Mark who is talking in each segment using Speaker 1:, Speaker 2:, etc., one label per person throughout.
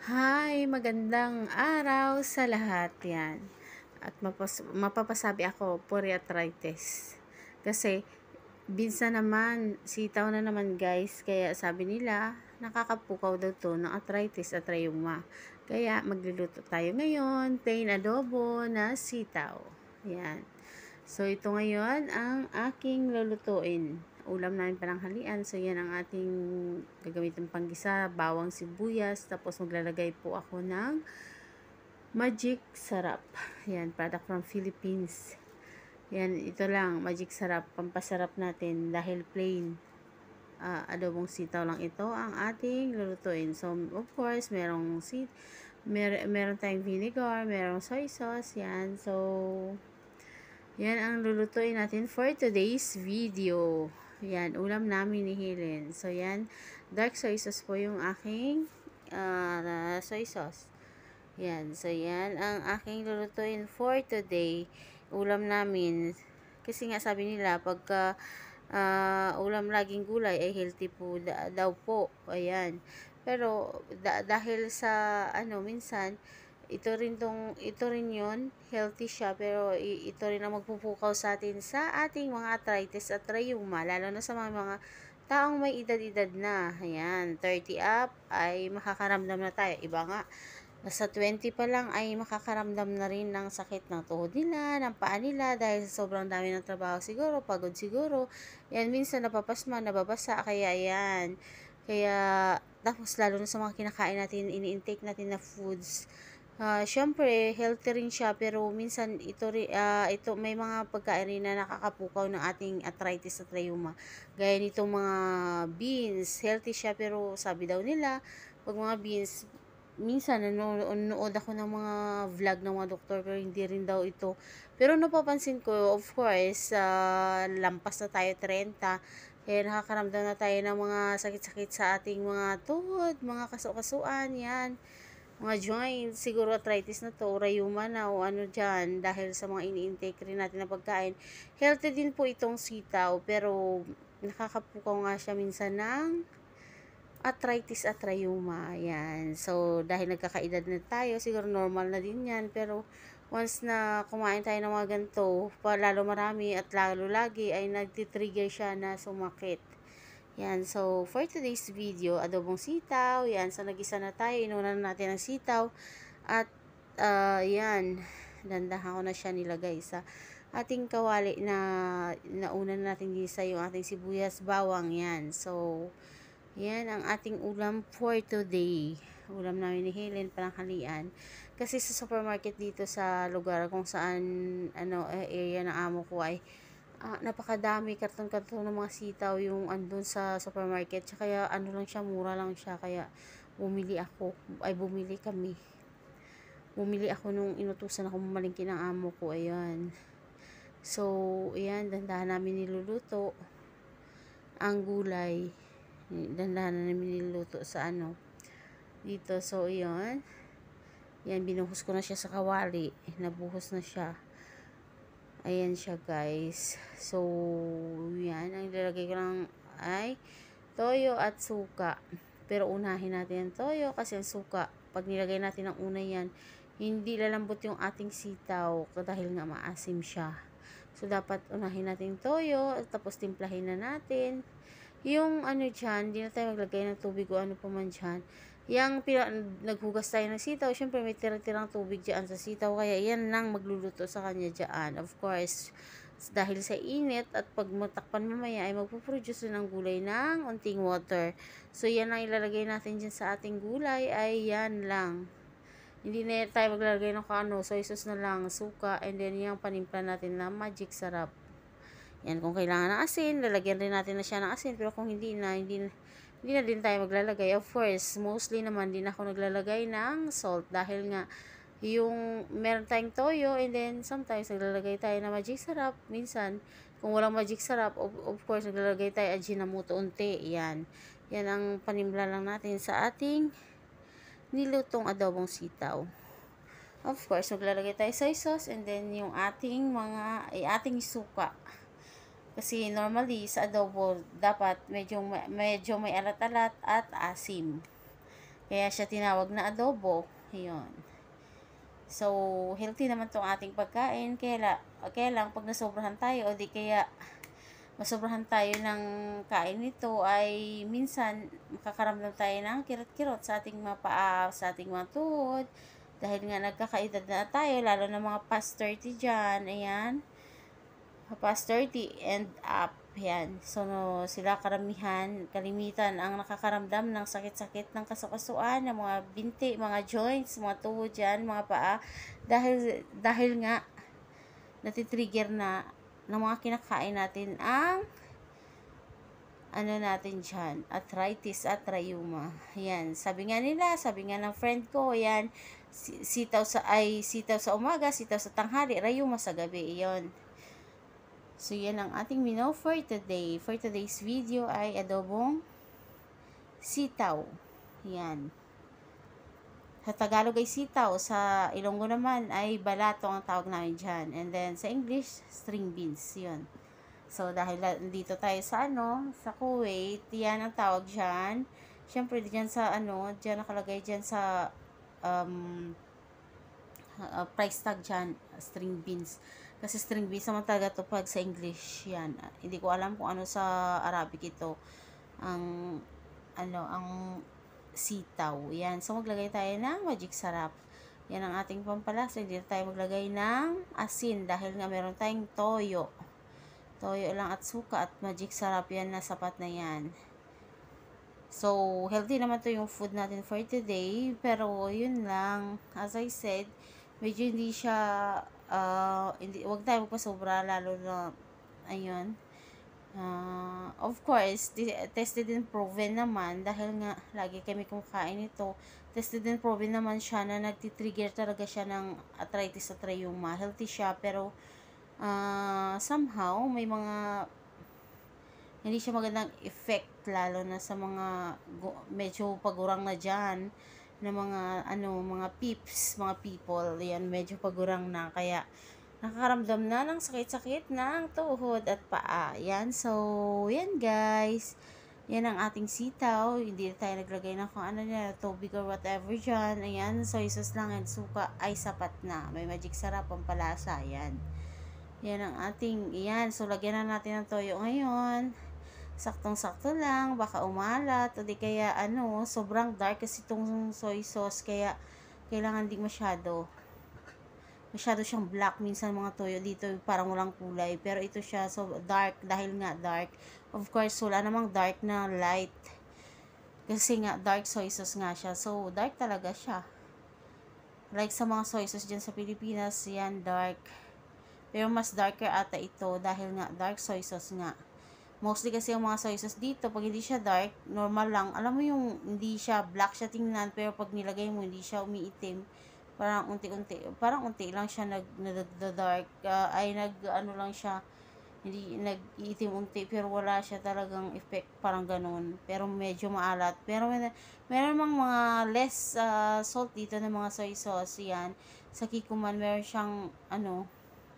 Speaker 1: Hi, magandang araw sa lahat yan. At mapapasabi ako, poriatritis. Kasi, binsa naman, sitaw na naman guys. Kaya sabi nila, nakakapukaw daw to ng arthritis at rheuma. Kaya, magluluto tayo ngayon, plain adobo na sitaw. Yan. So, ito ngayon ang aking lulutuin. Ulam namin pananghalian. So, yan ang ating gagamitin panggisa, bawang sibuyas. Tapos, maglalagay po ako ng Magic Sarap. Yan, product from Philippines. Yan, ito lang, Magic Sarap. Pampasarap natin dahil plain adobong sitaw lang ito ang ating lulutuin. So, of course, meron tayong vinegar, merong soy sauce, yan. So, yan ang lulutuin natin for today's video. Yan, ulam namin ni Helen. So, yan, dark soy sauce po yung aking soy sauce. Yan, so yan ang aking lulutuin for today. Ulam namin. Kasi nga sabi nila, pagka ulam laging gulay ay healthy po daw po. Ayan. Pero dahil sa minsan ito rin yon, healthy siya, pero ito rin ang magpupukaw sa atin sa ating mga arthritis at rheuma, lalo na sa mga taong may edad-edad na. Ayan, 30 up ay makakaramdam na tayo. Iba nga, nasa 20 pa lang ay makakaramdam na rin ng sakit ng tuhod nila, ng paa nila, dahil sa sobrang dami ng trabaho siguro, pagod siguro. Yan, minsan napapasma, nababasa, kaya yan. Kaya, tapos lalo na sa mga kinakain natin, ini-intake natin na foods. Syempre, healthy rin siya, pero minsan ito may mga pagkain rin na nakakapukaw ng ating arthritis at rheuma. Gaya nitong mga beans, healthy siya, pero sabi daw nila, pag mga beans, minsan nanonood ako ng mga vlog ng mga doktor, pero hindi rin daw ito. Pero napapansin ko, of course, lampas na tayo 30, kaya nakakaramdam na tayo ng mga sakit-sakit sa ating mga tuhod, mga kaso-kasuan, yan, mga joints, siguro arthritis na to, rheuma na o ano dyan, dahil sa mga ini-intake rin natin na pagkain. Healthy din po itong sitaw, pero nakakapukaw nga siya minsan ng arthritis at rheuma. Yan. So, dahil nagkakaedad na tayo, siguro normal na din yan, pero once na kumain tayo ng mga ganito, lalo marami at lalo lagi, ay nagtitrigger siya na sumakit. Yan, so for today's video, adobong sitaw. Yan, so nagisa na tayo, inunan na natin ang sitaw. At yan, dandahan ko na siya nilagay sa ating kawali na nauna natin gisa yung ating sibuyas, bawang. Yan, so yan ang ating ulam for today. Ulam namin ni Helen, pananghalian. Kasi sa supermarket dito sa lugar kung saan area ng amo ko ay napakadami karton-karton ng mga sitaw yung andun sa supermarket. Kaya ano lang siya, mura lang siya. Kaya bumili kami. Bumili ako nung inutusan ako mamalingki ng amo ko. Ayan. So, ayan, dandahan namin niluluto ang gulay. Dandahan namin niluluto sa dito. So, ayan. Yan, binuhos ko na siya sa kawali. Nabuhos na siya. Ayan siya guys. So, yan. Ang ilalagay ko lang ay toyo at suka. Pero unahin natin ang toyo kasi ang suka, pag nilagay natin ang una yan, hindi lalambot yung ating sitaw dahil nga maasim siya. So, dapat unahin natin yung toyo, tapos timplahin na natin. Yung dyan, hindi na tayo maglagay ng tubig o ano pa man dyan. Naghugas tayo ng sitaw, syempre may tira-tirang tubig dyan sa sitaw, kaya yan lang magluluto sa kanya dyan. Of course, dahil sa init at pag matakpan mamaya ay magpuproduce ng gulay ng unting water. So, yan lang ilalagay natin dyan sa ating gulay, ay yan lang. Hindi na tayo maglalagay ng soy sauce na lang, suka, and then yung panimpla natin na Magic Sarap. Yan, kung kailangan ng asin, lalagyan rin natin na siya ng asin, pero kung hindi na din tayo maglalagay. Of course, mostly naman din ako naglalagay ng salt dahil nga yung meron tayong toyo, and then sometimes naglalagay tayo ng Magic Sarap. Minsan, kung walang Magic Sarap, of course, naglalagay tayo Ajinomoto unti. Yan. Yan ang panimpla lang natin sa ating nilutong adobong sitaw. Of course, maglalagay tayo soy sauce, and then yung ating ating suka. Kasi normally sa adobo dapat medyo may alat-alat at asim. Kaya siya tinawag na adobo. Ayun. So, healthy naman tong ating pagkain. Kaya lang pag nasobrahan tayo o di kaya masobrahan tayo ng kain nito ay minsan makakaramdam tayo ng kirot-kirot sa ating mga paa, sa ating mga tuhod. Dahil nga nagkakaedad na tayo, lalo na mga past 30 dyan, ayan, past 30 and up, yan. So, no, sila kalimitan ang nakakaramdam ng sakit-sakit ng kasukasuan, ng mga binti, mga joints, mga tuhod dyan, mga paa, dahil nga natitrigger na ng mga kinakain natin ang natin dyan, arthritis at rheuma. Yan, sabi nga ng friend ko, yan, sitaw sa umaga, sitaw sa tanghali, rheuma sa gabi, yon. So, yan ang ating menu for today. For today's video ay adobong sitaw. Yan. Sa Tagalog ay sitaw, sa Ilonggo naman ay balato ang tawag namin dyan. And then, sa English, string beans. Yun. So, dahil dito tayo sa sa Kuwait, yan ang tawag dyan. Siyempre, dyan sa dyan nakalagay dyan sa price tag dyan, string beans. Kasi string beans naman talaga to pag sa English, yan. Hindi ko alam kung ano sa Arabic ito. Ang sitaw. Yan. So, maglagay tayo ng magic sarap. Yan ang ating pampalasa. Dito tayo maglagay ng asin dahil nga meron tayong toyo. Toyo lang at suka at magic sarap, yan na sapat na yan. So, healthy naman to yung food natin for today. Pero, yun lang. As I said, medyo hindi siya, wag tayo magpasobra, lalo na, ayun. Of course, tested and proven naman, dahil nga, lagi kami kumakain ito. Tested and proven naman siya na nagtitrigger talaga siya ng arthritis at rheuma. Healthy siya, pero, somehow may mga hindi siya magandang effect, lalo na sa mga medyo pagurang na dyan na mga people, yan, medyo pagurang na, kaya nakakaramdam na ng sakit-sakit ng tuhod at paa. Yan, so yan guys, yan ang ating sitaw. Hindi tayo naglagay ng kung tubig or whatever dyan. Ayan, soy sauce lang and suka ay sapat na. May magic sarap ang palasa. Yan. Yan ang ating, yan. So, lagyan na natin ng toyo ngayon. Saktong-sakto lang. Baka umalat. O di kaya, sobrang dark kasi itong soy sauce. Kaya, kailangan di masyado siyang black. Minsan mga toyo dito, parang walang kulay. Pero ito siya, so dark. Dahil nga dark. Of course, wala namang dark na light. Kasi nga, dark soy sauce nga siya. So, dark talaga siya. Like sa mga soy sauce dyan sa Pilipinas, yan, dark. Pero mas darker ata ito dahil nga dark soy sauce nga. Mostly kasi yung mga soy sauce dito, pag hindi siya dark, normal lang. Alam mo yung hindi siya black siya tingnan, pero pag nilagay mo, hindi siya umiitim. Parang unti lang siya nag-dark. Lang siya, hindi nag-iitim unti, pero wala siya talagang effect, parang ganun. Pero medyo maalat. Pero meron mang mga less salt dito ng mga soy sauce. Yan. Sa Kikuman, meron siyang,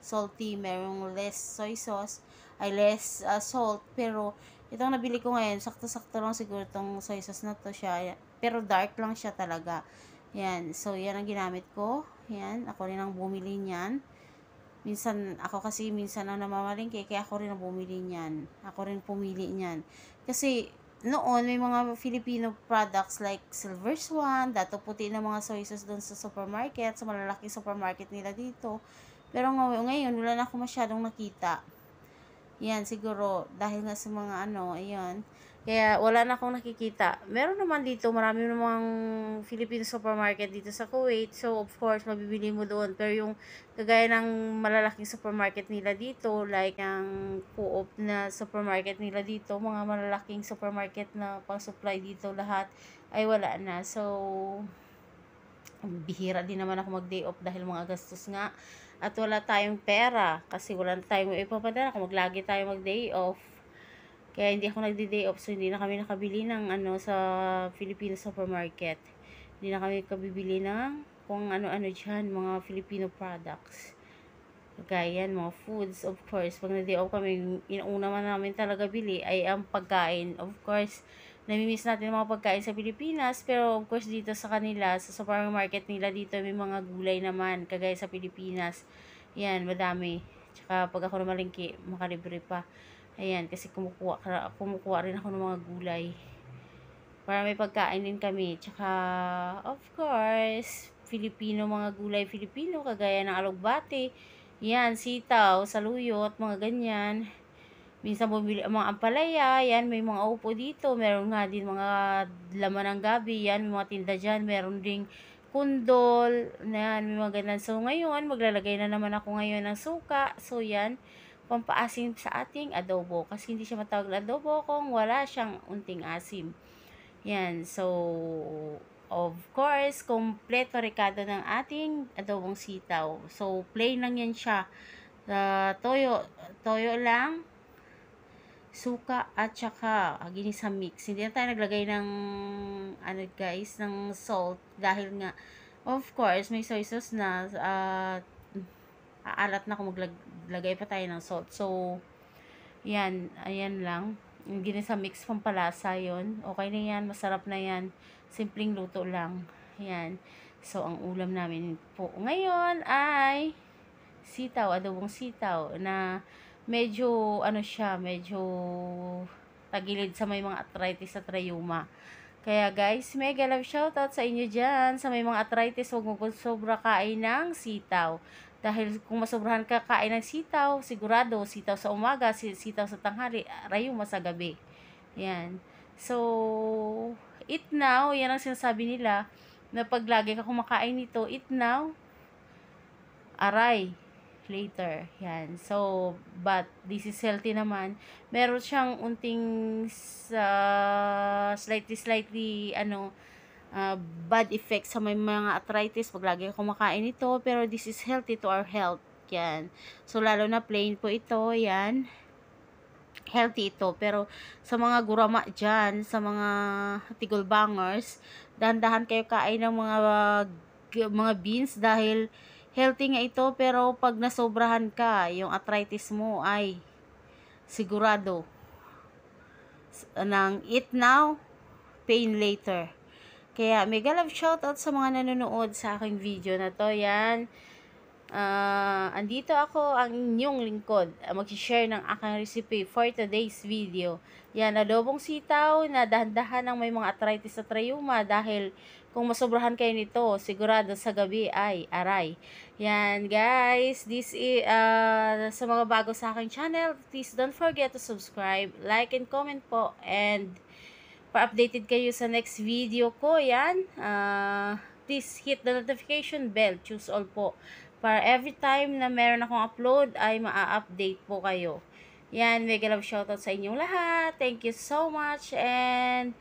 Speaker 1: salty, merong less soy sauce, ay less salt, pero itong nabili ko ngayon, sakto-sakto lang siguro itong soy sauce na to siya, pero dark lang siya talaga. Yan, so yan ang ginamit ko. Yan, ako rin ang bumili niyan. Minsan ang namamalingke, kaya ako rin ang bumili niyan. Ako rin pumili niyan. Kasi noon, may mga Filipino products like Silver Swan, Dato Puti na mga soy sauce doon sa supermarket, sa malalaking supermarket nila dito. Pero ngayon, wala na ako masyadong nakita. Yan, siguro, dahil nga sa mga ayan. Kaya, wala na akong nakikita. Meron naman dito, marami namang Filipino supermarket dito sa Kuwait. So, of course, mabibili mo doon. Pero yung, kagaya ng malalaking supermarket nila dito, like ang Co-op na supermarket nila dito, mga malalaking supermarket na pang-supply dito lahat, ay wala na. So, bihira din naman ako mag-day off dahil mga gastos nga. At wala tayong pera kasi wala tayong ipapadala kung maglagi tayo mag-day off. Kaya hindi ako nagdi-day off, so hindi na kami nakabili ng sa Filipino supermarket. Hindi na kami kabibili ng kung ano-ano dyan, mga Filipino products. Kaya yan, mga foods, of course. Pag nag-day off kami, inauna man namin talaga bili ay ang pagkain. Of course, namimiss natin ang mga pagkain sa Pilipinas, pero of course dito sa kanila, sa supermarket nila dito, may mga gulay naman, kagaya sa Pilipinas. Yan, madami. Tsaka pag ako namalingki, makalibre pa. Ayan, kasi kumukuha rin ako ng mga gulay. Para may pagkain din kami. Tsaka, of course, Filipino, mga gulay Filipino, kagaya ng alugbate. Yan, sitaw, saluyot, mga ganyan. Minsan bumili ang mga ampalaya, yan, may mga upo dito. Meron nga din mga laman ng gabi, yan, may mga tinda dyan. Meron ding kundol, yan, may mga ganyan. So, ngayon, maglalagay na naman ako ngayon ng suka. So, yan, pampaasim sa ating adobo. Kasi hindi siya matawag na adobo kung wala siyang unting asim. Yan, so, of course, kompleto rekado ng ating adobong sitaw. So, plain lang yan siya. Toyo lang, suka, at saka ginisa mix. Hindi na tayo naglagay ng, ano guys, ng salt. Dahil nga, of course, may soy sauce na, aalat na kung maglagay pa tayo ng salt. So, yan, ayan lang. Yung ginisa mix pampalasa yon. Okay na yan, masarap na yan. Simpleng luto lang. Yan. So, ang ulam namin po ngayon ay sitaw, adobong sitaw na medyo, ano siya, medyo tagilid sa may mga arthritis at rayuma. Kaya guys, mega love shoutout sa inyo dyan. Sa may mga arthritis, huwag mo sobra kain ng sitaw. Dahil kung masobrahan ka kain ng sitaw, sigurado, sitaw sa umaga, sitaw sa tanghali, rayuma sa gabi. Yan. So, eat now, yan ang sinasabi nila, na pag lagi ka kumakain nito, eat now, aray later. Yan. So, but this is healthy naman. Meron siyang unting slightly, bad effect sa may mga arthritis pag lagi kumakain ito, pero this is healthy to our health. Yan. So, lalo na plain po ito, yan. Healthy ito. Pero, sa mga gurama dyan, sa mga tigolbangers, dahan-dahan kayo kain ng mga beans dahil healthy nga ito, pero pag nasobrahan ka, yung arthritis mo ay sigurado ng eat now, pain later. Kaya, mega love shoutout sa mga nanonood sa aking video na to. Yan. Andito ako, ang inyong lingkod. Mag-share ng aking recipe for today's video. Yan, adobong sitaw na dahan-dahan ng may mga arthritis at rayuma dahil kung masobrahan kayo nito, sigurado sa gabi ay aray. Yan, guys. This is, sa mga bago sa aking channel, please don't forget to subscribe, like, and comment po. And pa-updated kayo sa next video ko, yan. Please hit the notification bell, choose all po. Para every time na meron akong upload, ay maa-update po kayo. Yan, mega love shoutout sa inyong lahat. Thank you so much, and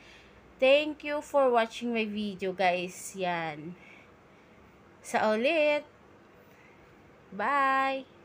Speaker 1: thank you for watching my video, guys. Yan. Sa ulit. Bye!